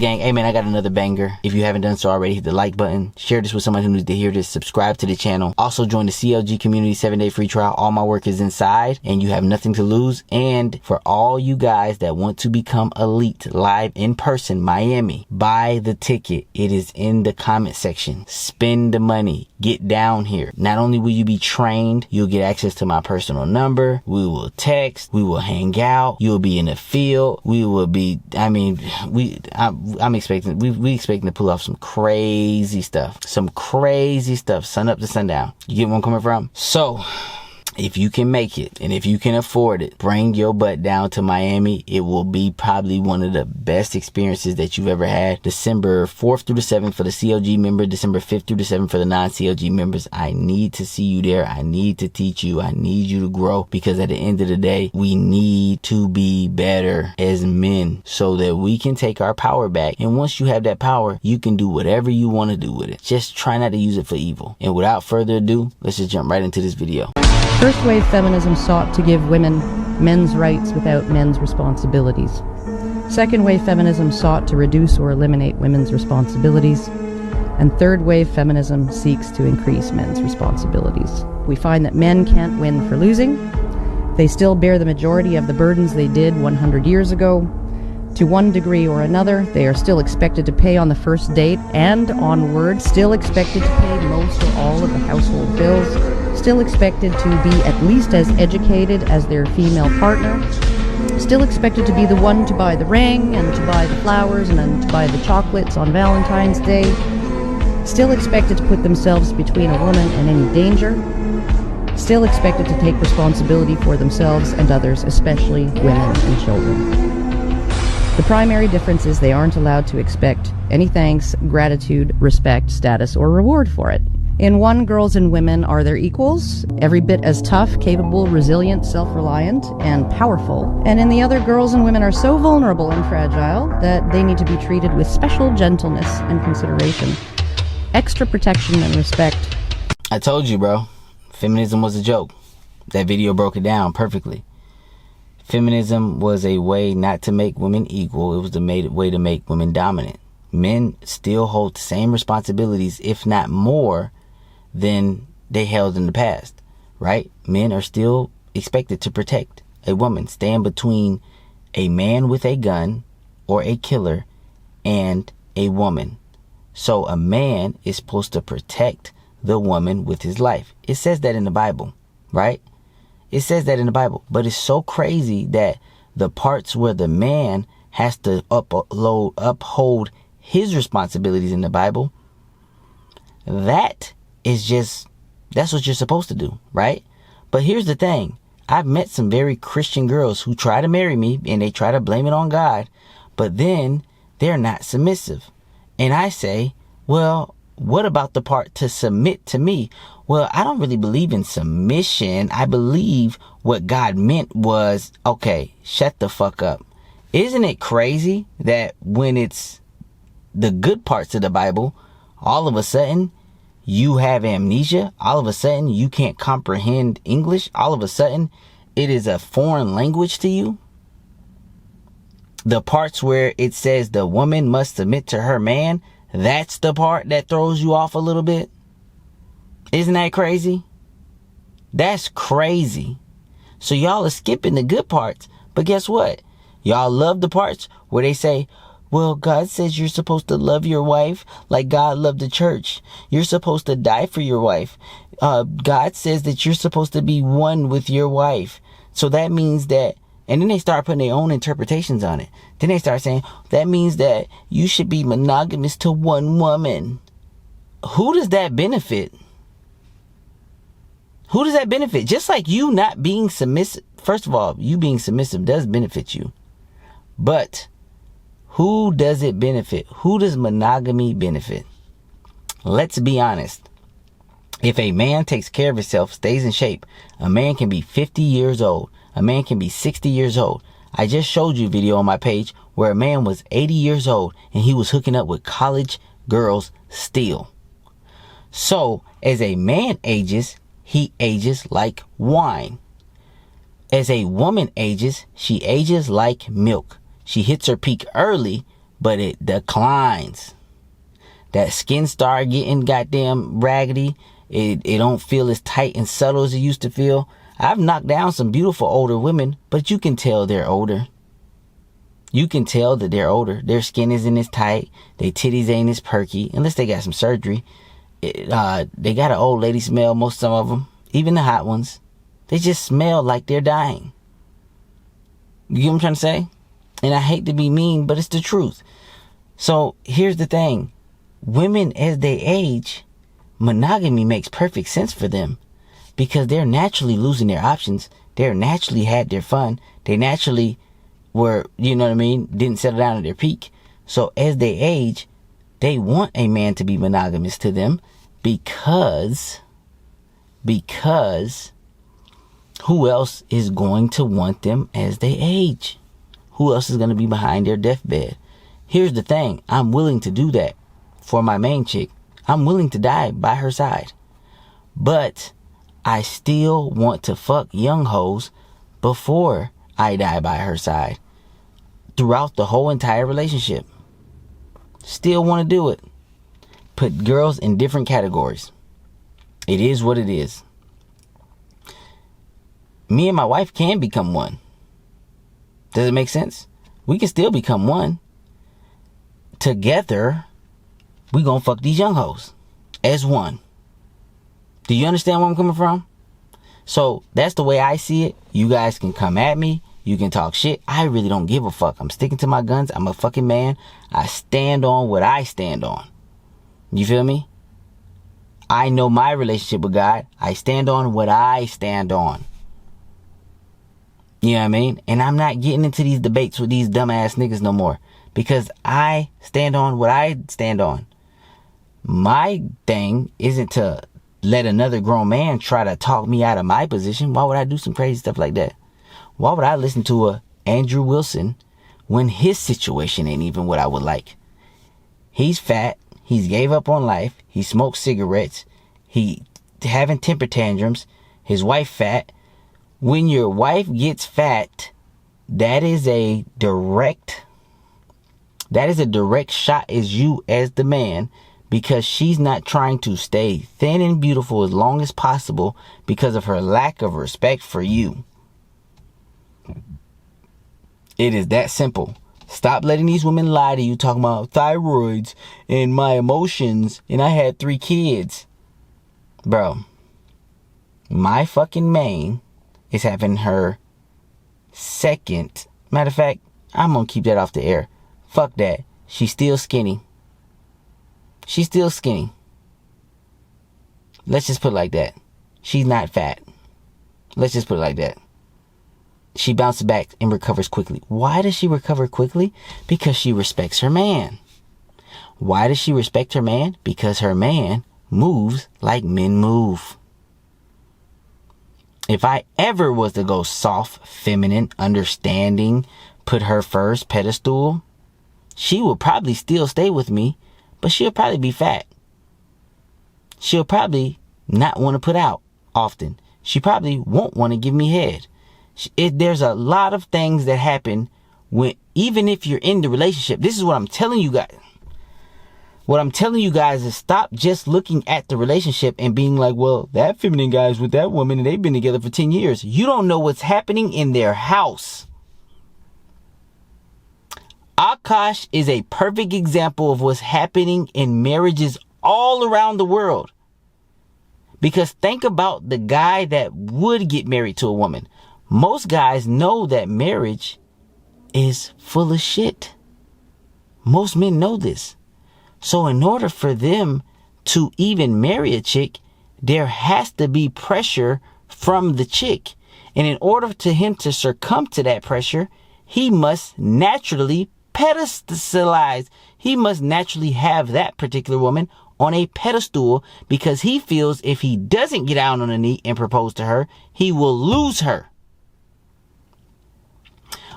gang? Hey man, I got another banger. If you haven't done so already, hit the like button, share this with someone who needs to hear this, subscribe to the channel. Also join the CLG community 7-day free trial. All my work is inside and you have nothing to lose. And for all you guys that want to become elite live in person, Miami, buy the ticket. It is in the comment section. Spend the money. Get down here. Not only will you be trained, you'll get access to my personal number. We will text. We will hang out. You'll be in the field. We will be, I'm expecting, we expecting to pull off some crazy stuff. Some crazy stuff. Sun up to sundown. You get where I'm coming from? So, if you can make it and if you can afford it, bring your butt down to Miami. It will be probably one of the best experiences that you've ever had. December 4th through the 7th for the CLG member, December 5th through the 7th for the non-CLG members. I need to see you there. I need to teach you. I need you to grow, because at the end of the day, we need to be better as men so that we can take our power back. And once you have that power, you can do whatever you want to do with it. Just try not to use it for evil. And without further ado, let's just jump right into this video. First wave feminism sought to give women men's rights without men's responsibilities. Second wave feminism sought to reduce or eliminate women's responsibilities. And third wave feminism seeks to increase men's responsibilities. We find that men can't win for losing. They still bear the majority of the burdens they did 100 years ago. To one degree or another, they are still expected to pay on the first date and onward, still expected to pay most or all of the household bills, still expected to be at least as educated as their female partner, still expected to be the one to buy the ring and to buy the flowers and then to buy the chocolates on Valentine's Day, still expected to put themselves between a woman and any danger, still expected to take responsibility for themselves and others, especially women and children. The primary difference is they aren't allowed to expect any thanks, gratitude, respect, status, or reward for it. In one, girls and women are their equals, every bit as tough, capable, resilient, self-reliant, and powerful. And in the other, girls and women are so vulnerable and fragile that they need to be treated with special gentleness and consideration, extra protection and respect. I told you, bro. Feminism was a joke. That video broke it down perfectly. Feminism was a way not to make women equal. It was the way to make women dominant. Men still hold the same responsibilities, if not more, than they held in the past, right? Men are still expected to protect a woman, stand between a man with a gun or a killer and a woman. So a man is supposed to protect the woman with his life. It says that in the Bible, right? It says that in the Bible, but it's so crazy that the parts where the man has to uphold his responsibilities in the Bible, that's what you're supposed to do, right? But here's the thing. I've met some very Christian girls who try to marry me and they try to blame it on God, but then they're not submissive. And I say, well, what about the part to submit to me? Well, I don't really believe in submission. I believe what God meant was, okay, shut the fuck up. Isn't it crazy that when it's the good parts of the Bible, all of a sudden you have amnesia? All of a sudden you can't comprehend English? All of a sudden it is a foreign language to you? The parts where it says the woman must submit to her man, that's the part that throws you off a little bit? Isn't that crazy? That's crazy. So y'all are skipping the good parts. But guess what? Y'all love the parts where they say, well, God says you're supposed to love your wife like God loved the church. You're supposed to die for your wife. God says that you're supposed to be one with your wife. So that means that, and then they start putting their own interpretations on it. Then they start saying, that means that you should be monogamous to one woman. Who does that benefit? Who does that benefit? Just like you not being submissive. First of all, you being submissive does benefit you. But who does it benefit? Who does monogamy benefit? Let's be honest. If a man takes care of himself, stays in shape, a man can be 50 years old. A man can be 60 years old. I just showed you a video on my page where a man was 80 years old and he was hooking up with college girls still. So as a man ages, he ages like wine. As a woman ages, she ages like milk. She hits her peak early, but it declines. That skin start getting goddamn raggedy. It don't feel as tight and subtle as it used to feel. I've knocked down some beautiful older women, but you can tell they're older. You can tell that they're older. Their skin isn't as tight. Their titties ain't as perky, unless they got some surgery. They got an old lady smell, some of them. Even the hot ones. They just smell like they're dying. You get what I'm trying to say? And I hate to be mean, but it's the truth. So here's the thing. Women, as they age, monogamy makes perfect sense for them. Because they're naturally losing their options. They're naturally had their fun. They naturally were, you know what I mean, didn't settle down at their peak. So as they age, they want a man to be monogamous to them because who else is going to want them as they age? Who else is going to be behind their deathbed? Here's the thing. I'm willing to do that for my main chick. I'm willing to die by her side. But I still want to fuck young hoes before I die by her side. Throughout the whole entire relationship. Still want to do it. Put girls in different categories. It is what it is. Me and my wife can become one. Does it make sense? We can still become one. Together, we gonna fuck these young hoes. As one. Do you understand where I'm coming from? So, that's the way I see it. You guys can come at me. You can talk shit. I really don't give a fuck. I'm sticking to my guns. I'm a fucking man. I stand on what I stand on. You feel me? I know my relationship with God. I stand on what I stand on. You know what I mean? And I'm not getting into these debates with these dumbass niggas no more. Because I stand on what I stand on. My thing isn't to let another grown man try to talk me out of my position. Why would I do some crazy stuff like that? Why would I listen to a Andrew Wilson when his situation ain't even what I would like? He's fat. He's gave up on life. He smokes cigarettes. He having temper tantrums. His wife fat. When your wife gets fat, that is a direct shot as you as the man, because she's not trying to stay thin and beautiful as long as possible because of her lack of respect for you. It is that simple. Stop letting these women lie to you talking about thyroids and my emotions and I had 3 kids. Bro, my fucking main is having her second. Matter of fact, I'm gonna keep that off the air. Fuck that. She's still skinny. She's still skinny. Let's just put it like that. She's not fat. Let's just put it like that. She bounces back and recovers quickly. Why does she recover quickly? Because she respects her man. Why does she respect her man? Because her man moves like men move. If I ever was to go soft, feminine, understanding, put her first pedestal, she will probably still stay with me, but she'll probably be fat. She'll probably not want to put out often. She probably won't want to give me head. There's a lot of things that happen when, even if you're in the relationship. This is what I'm telling you guys. What I'm telling you guys is stop just looking at the relationship and being like, well, that feminine guy's with that woman and they've been together for 10 years. You don't know what's happening in their house. Akash is a perfect example of what's happening in marriages all around the world. Because think about the guy that would get married to a woman. Most guys know that marriage is full of shit. Most men know this. So in order for them to even marry a chick, there has to be pressure from the chick. And in order to him to succumb to that pressure, he must naturally pedestalize. He must naturally have that particular woman on a pedestal, because he feels if he doesn't get out on a knee and propose to her, he will lose her.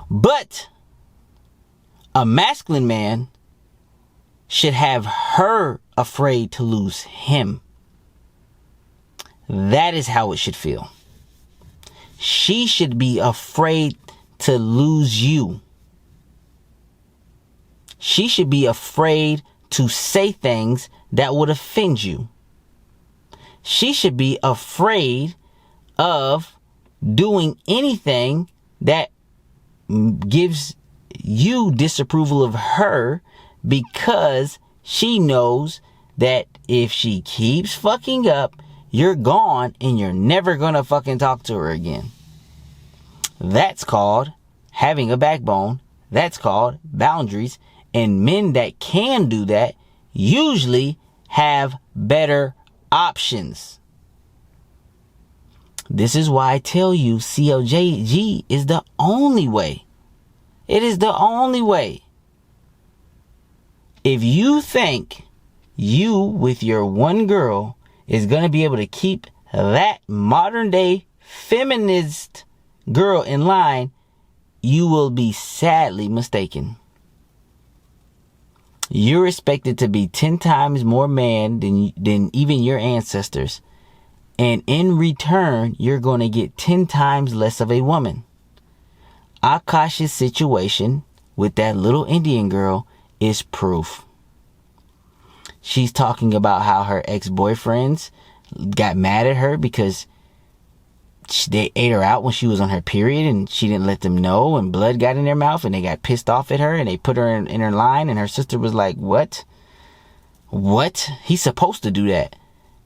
But a masculine man should have her afraid to lose him. That is how it should feel. She should be afraid to lose you. she should be afraid to say things that would offend you. She should be afraid of doing anything that gives you disapproval of her, because she knows that if she keeps fucking up, you're gone and you're never gonna fucking talk to her again. That's called having a backbone. That's called boundaries. And men that can do that usually have better options. This is why I tell you CLJG is the only way. It is the only way. If you think you with your one girl is going to be able to keep that modern day feminist girl in line, you will be sadly mistaken. You're expected to be 10 times more man than even your ancestors. And in return, you're going to get 10 times less of a woman. Akash's situation with that little Indian girl is proof. She's talking about how her ex-boyfriends got mad at her because they ate her out when she was on her period and she didn't let them know, and blood got in their mouth and they got pissed off at her and they put her in her line, and her sister was like, what? He's supposed to do that.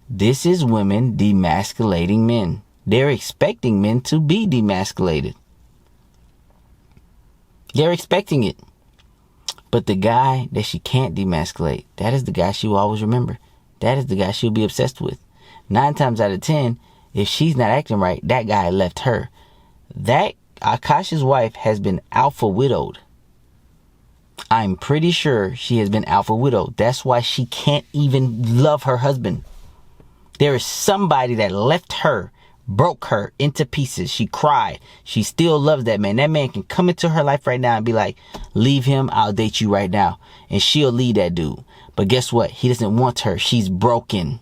This is women demasculating men. They're expecting men to be demasculated. They're expecting it. But the guy that she can't demasculate, that is the guy she will always remember. That is the guy she'll be obsessed with. 9 times out of 10, if she's not acting right, that guy left her. That Akasha's wife has been alpha widowed. I'm pretty sure she has been alpha widowed. That's why she can't even love her husband. There is somebody that left her, broke her into pieces. She cried. She still loves that man. That man can come into her life right now and be like, leave him, I'll date you right now. And she'll leave that dude. But guess what? He doesn't want her. She's broken.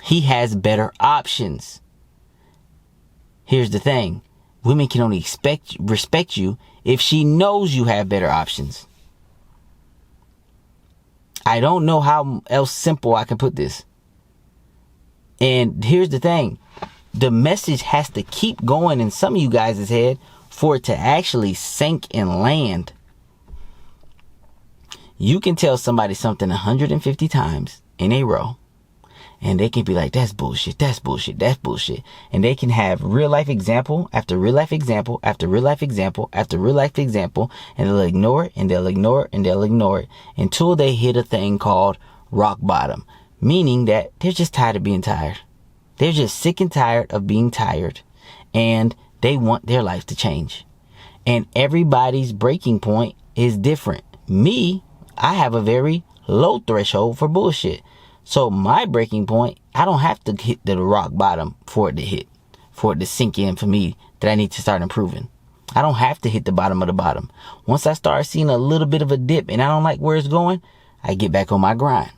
He has better options. Here's the thing. Women can only respect you if she knows you have better options. I don't know how else simple I can put this. And here's the thing. The message has to keep going in some of you guys' head for it to actually sink and land. You can tell somebody something 150 times in a row, and they can be like, that's bullshit, that's bullshit, that's bullshit. And they can have real life example after real life example after real life example after real life example, and they'll ignore it and they'll ignore it and they'll ignore it until they hit a thing called rock bottom. Meaning that they're just tired of being tired. They're just sick and tired of being tired. And they want their life to change. And everybody's breaking point is different. Me, I have a very low threshold for bullshit. So my breaking point, I don't have to hit the rock bottom for it to hit. For it to sink in for me that I need to start improving. I don't have to hit the bottom of the bottom. Once I start seeing a little bit of a dip and I don't like where it's going, I get back on my grind.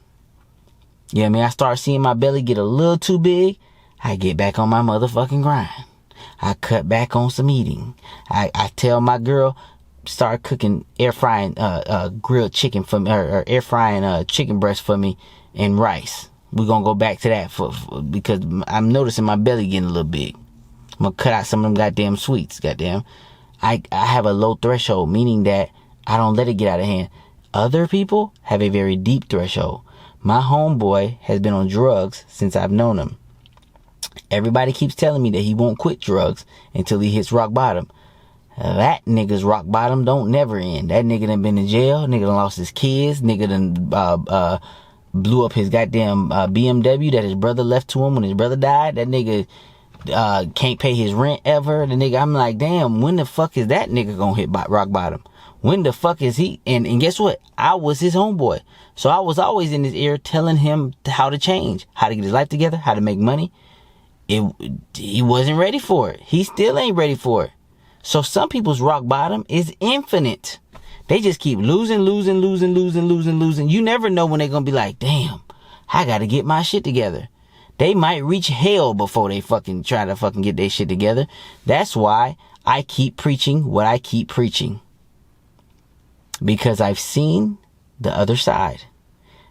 You know what I mean? I start seeing my belly get a little too big. I get back on my motherfucking grind. I cut back on some eating. I tell my girl, start cooking, air frying, grilled chicken for me, or air frying, chicken breast for me and rice. We're going to go back to that because I'm noticing my belly getting a little big. I'm going to cut out some of them goddamn sweets. Goddamn. I have a low threshold, meaning that I don't let it get out of hand. Other people have a very deep threshold. My homeboy has been on drugs since I've known him. Everybody keeps telling me that he won't quit drugs until he hits rock bottom. That nigga's rock bottom don't never end. That nigga done been in jail. Nigga done lost his kids. Nigga done blew up his goddamn BMW that his brother left to him when his brother died. That nigga can't pay his rent ever. The nigga, I'm like, damn, when the fuck is that nigga gonna hit rock bottom? When the fuck is he? And guess what? I was his homeboy. So I was always in his ear telling him how to change, how to get his life together, how to make money. He wasn't ready for it. He still ain't ready for it. So some people's rock bottom is infinite. They just keep losing. You never know when they're going to be like, damn, I got to get my shit together. They might reach hell before they fucking try to fucking get their shit together. That's why I keep preaching what I keep preaching. because I've seen the other side.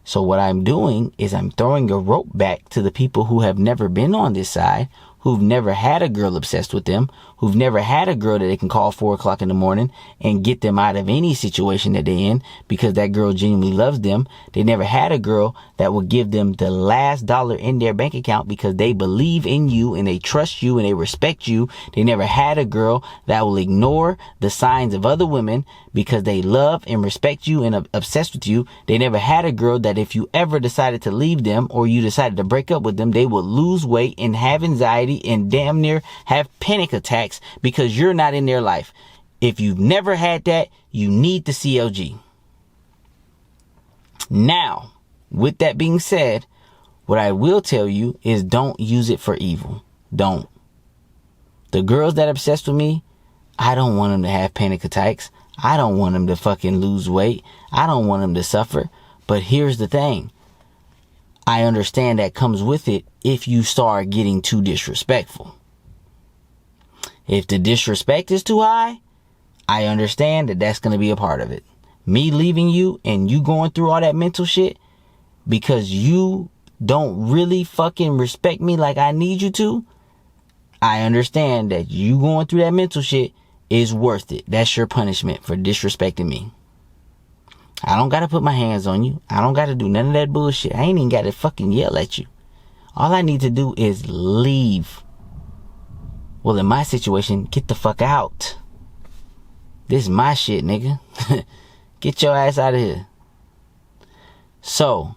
So what I'm doing is I'm throwing a rope back to the people who have never been on this side, who've never had a girl obsessed with them, who've never had a girl that they can call 4 o'clock in the morning and get them out of any situation that they're in because that girl genuinely loves them. They never had a girl that will give them the last dollar in their bank account because they believe in you and they trust you and they respect you. They never had a girl that will ignore the signs of other women because they love and respect you and are obsessed with you. They never had a girl that if you ever decided to leave them or you decided to break up with them, they would lose weight and have anxiety and damn near have panic attacks because you're not in their life. If you've never had that, you need the CLG. Now, with that being said, what I will tell you is don't use it for evil. Don't. The girls that are obsessed with me, I don't want them to have panic attacks. I don't want them to fucking lose weight. I don't want them to suffer. But here's the thing. I understand that comes with it if you start getting too disrespectful. If the disrespect is too high, I understand that that's going to be a part of it. Me leaving you and you going through all that mental shit because you don't really fucking respect me like I need you to. I understand that you going through that mental shit is worth it. That's your punishment for disrespecting me. I don't got to put my hands on you. I don't got to do none of that bullshit. I ain't even got to fucking yell at you. All I need to do is leave. Well, in my situation, get the fuck out. This is my shit, nigga. Get your ass out of here. So,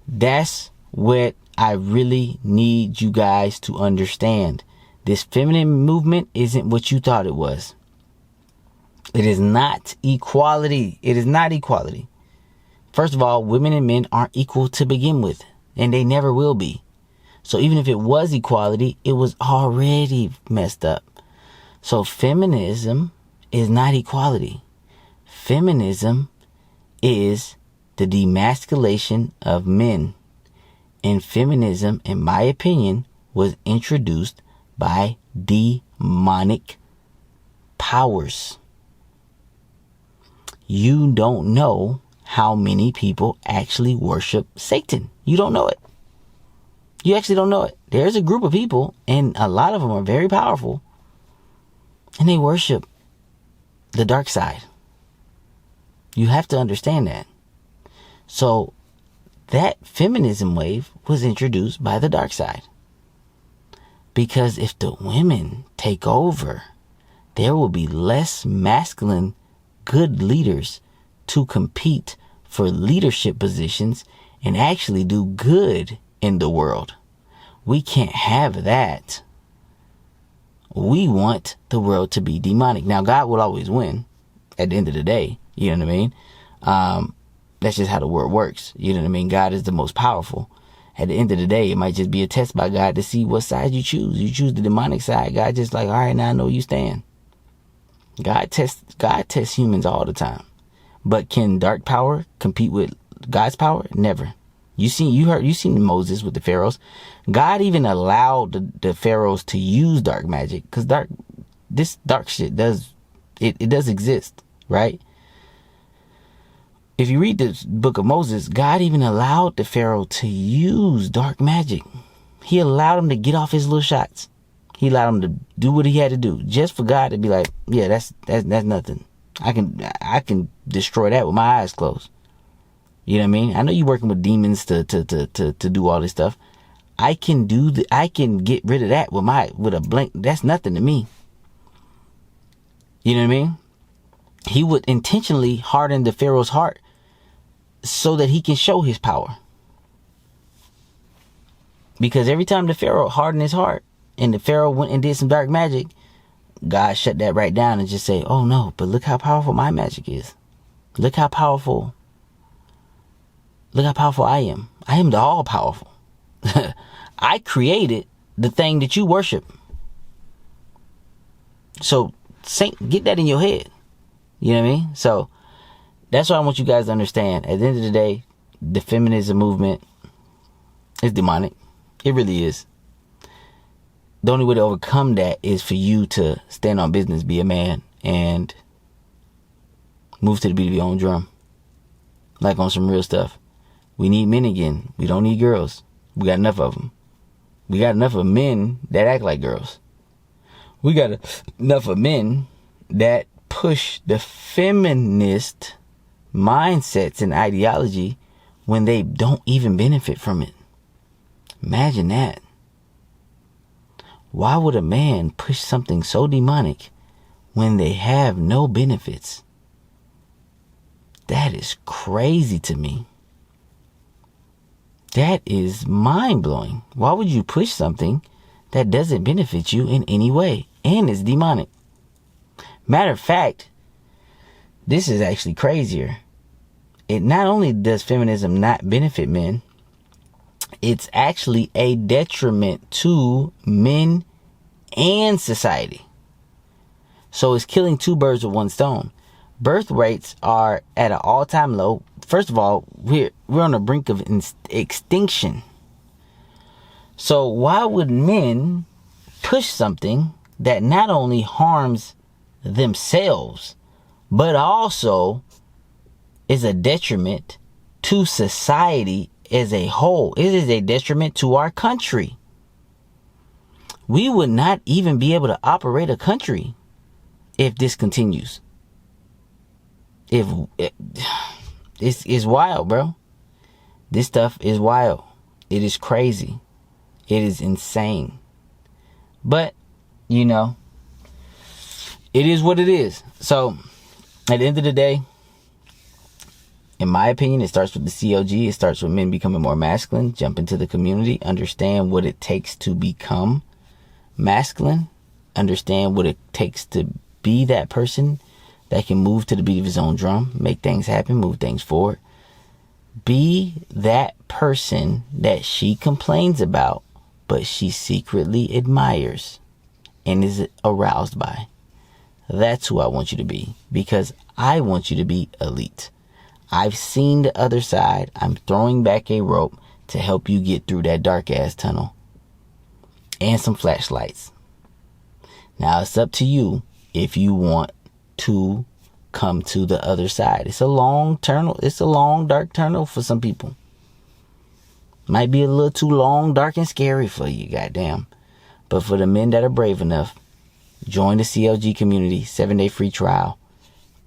that's what I really need you guys to understand. This feminine movement isn't what you thought it was. It is not equality. It is not equality. First of all, women and men aren't equal to begin with, and they never will be. So even if it was equality, it was already messed up. So feminism is not equality. Feminism is the demasculation of men. And feminism, in my opinion, was introduced by demonic powers. You don't know how many people actually worship Satan. You don't know it. You actually don't know it. There's a group of people, and a lot of them are very powerful, and they worship the dark side. You have to understand that. So that feminism wave was introduced by the dark side. Because if the women take over, there will be less masculine good leaders to compete for leadership positions and actually do good in the world. We can't have that. We want the world to be demonic. Now, God will always win at the end of the day. You know what I mean? That's just how the world works. You know what I mean? God is the most powerful. At the end of the day, it might just be a test by God to see what side you choose. You choose the demonic side. God just like, all right, now I know you stand. God tests humans all the time. But can dark power compete with God's power? Never. You seen Moses with the pharaohs. God even allowed the pharaohs to use dark magic because this dark shit does exist, right? If you read the book of Moses, God even allowed the pharaoh to use dark magic. He allowed him to get off his little shots. He allowed him to do what he had to do just for God to be like, yeah, that's nothing. I can destroy that with my eyes closed. You know what I mean? I know you're working with demons to do all this stuff. I can get rid of that with a blink. That's nothing to me. You know what I mean? He would intentionally harden the Pharaoh's heart so that he can show his power. Because every time the Pharaoh hardened his heart and the Pharaoh went and did some dark magic, God shut that right down and just say, oh no, but look how powerful my magic is. Look how powerful I am. I am the all powerful. I created the thing that you worship. So get that in your head. You know what I mean? So that's what I want you guys to understand. At the end of the day, the feminism movement is demonic. It really is. The only way to overcome that is for you to stand on business, be a man, and Move to the beat of your own drum. Like on some real stuff. We need men again. We don't need girls. We got enough of them. We got enough of men that act like girls. We got enough of men that push the feminist mindsets and ideology when they don't even benefit from it. Imagine that. Why would a man push something so demonic when they have no benefits? That is crazy to me. That is mind-blowing. Why would you push something that doesn't benefit you in any way and is demonic? Matter of fact, this is actually crazier. It not only does feminism not benefit men, it's actually a detriment to men and society. So it's killing two birds with one stone. Birth rates are at an all-time low. First of all, we're on the brink of extinction. So why would men push something that not only harms themselves, but also is a detriment to society as a whole? It is a detriment to our country. We would not even be able to operate a country if this continues. It's wild, bro. This stuff is wild. It is crazy. It is insane. But, you know, it is what it is. So, at the end of the day, in my opinion, it starts with the COG. It starts with men becoming more masculine, jump into the community, understand what it takes to become masculine, understand what it takes to be that person that can move to the beat of his own drum, make things happen, move things forward. Be that person that she complains about, but she secretly admires and is aroused by. That's who I want you to be, because I want you to be elite. I've seen the other side. I'm throwing back a rope to help you get through that dark ass tunnel. And some flashlights. Now it's up to you if you want to come to the other side. It's a long tunnel. It's a long, dark tunnel for some people. Might be a little too long, dark, and scary for you, goddamn. But for the men that are brave enough, join the CLG community, 7-day free trial.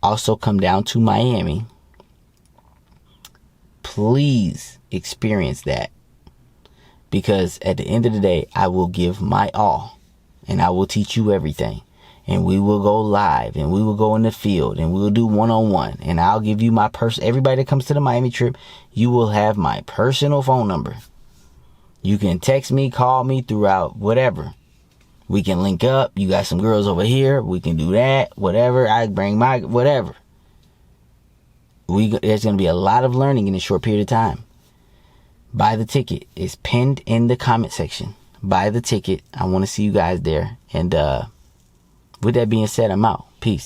Also come down to Miami. Please experience that. Because at the end of the day, I will give my all. And I will teach you everything. And we will go live. And we will go in the field. And we will do one-on-one. And I'll give you my everybody that comes to the Miami trip, you will have my personal phone number. You can text me, call me throughout whatever. We can link up. You got some girls over here. We can do that. Whatever. I bring my whatever. There's going to be a lot of learning in a short period of time. Buy the ticket. It's pinned in the comment section. Buy the ticket. I want to see you guys there. And with that being said, I'm out. Peace.